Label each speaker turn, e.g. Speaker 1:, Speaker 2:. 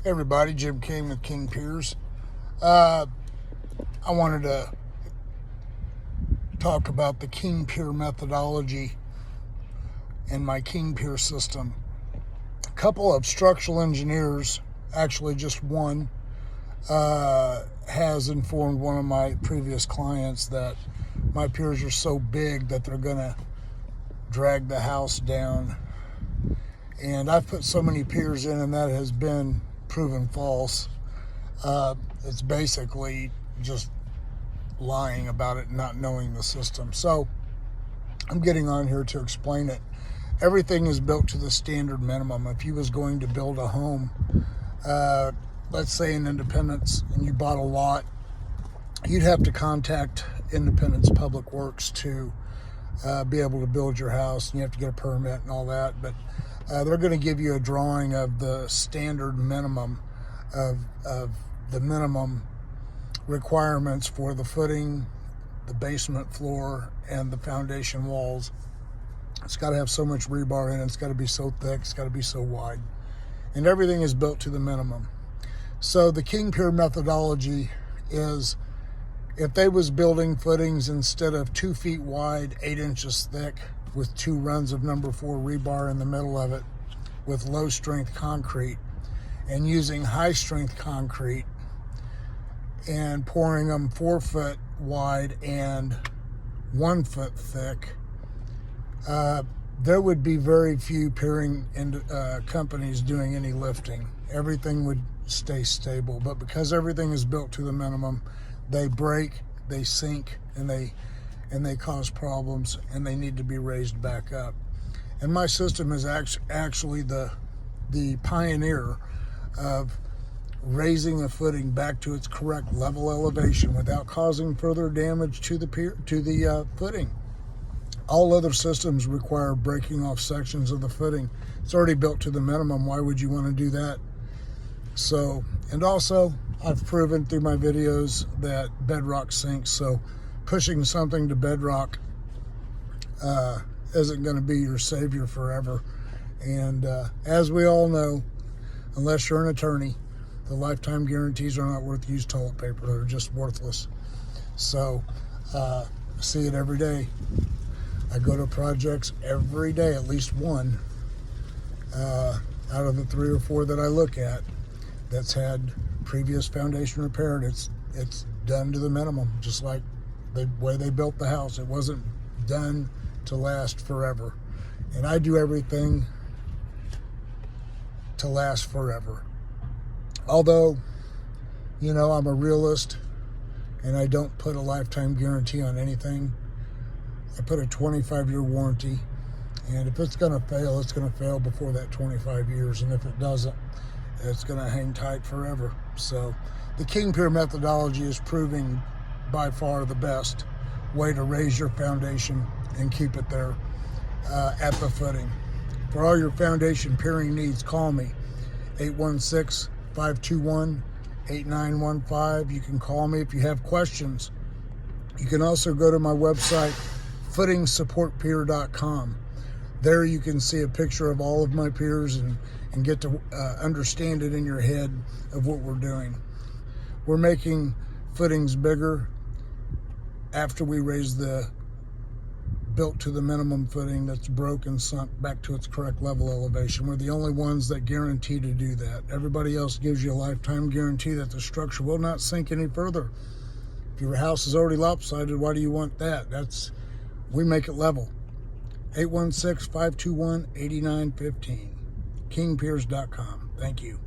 Speaker 1: Hey everybody, Jim King with King Piers. I wanted to talk about the King Pier methodology and my King Pier system. A couple of structural engineers, actually just one, has informed one of my previous clients that my piers are so big that they're going to drag the house down. And I've put so many piers in, and that has been proven false. It's basically just lying about it, not knowing the system. So I'm getting on here to explain it. Everything is built to the standard minimum. If you was going to build a home, let's say in Independence, and you bought a lot, you'd have to contact Independence Public Works to be able to build your house, and you have to get a permit and all that. But they're going to give you a drawing of the standard minimum of the minimum requirements for the footing, the basement floor, and the foundation walls. It's got to have so much rebar in it. It's got to be so thick. It's got to be so wide. And everything is built to the minimum. So the King Pier methodology is, if they was building footings instead of 2 feet wide, 8 inches thick, with 2 runs of number 4 rebar in the middle of it, with low strength concrete, and using high strength concrete and pouring them 4 foot wide and 1 foot thick, there would be very few piering companies doing any lifting. Everything would stay stable. But because everything is built to the minimum, they break, they sink, and they cause problems, and they need to be raised back up. And my system is actually the pioneer of raising a footing back to its correct level elevation without causing further damage to the footing. All other systems require breaking off sections of the footing. It's already built to the minimum. Why would you want to do that? So, and also, I've proven through my videos that bedrock sinks. So pushing something to bedrock isn't going to be your savior forever. And as we all know, unless you're an attorney, the lifetime guarantees are not worth used toilet paper. They're just worthless. So I see it every day. I go to projects every day, at least one out of the 3 or 4 that I look at that's had previous foundation repaired. It's done to the minimum, just like the way they built the house. It wasn't done to last forever. And I do everything to last forever. Although, you know, I'm a realist and I don't put a lifetime guarantee on anything. I put a 25-year warranty, and if it's going to fail, it's going to fail before that 25 years. And if it doesn't, it's going to hang tight forever. So the King Pier methodology is proving by far the best way to raise your foundation and keep it there at the footing. For all your foundation piering needs, call me, 816-521-8915. You can call me if you have questions. You can also go to my website, footingsupportpier.com. There you can see a picture of all of my piers and get to understand it in your head of what we're doing. We're making footings bigger after we raise the built to the minimum footing that's broken, sunk back to its correct level elevation. We're the only ones that guarantee to do that. Everybody else gives you a lifetime guarantee that the structure will not sink any further. If your house is already lopsided, why do you want that? We make it level. 816-521-8915. KingPiers.com. Thank you.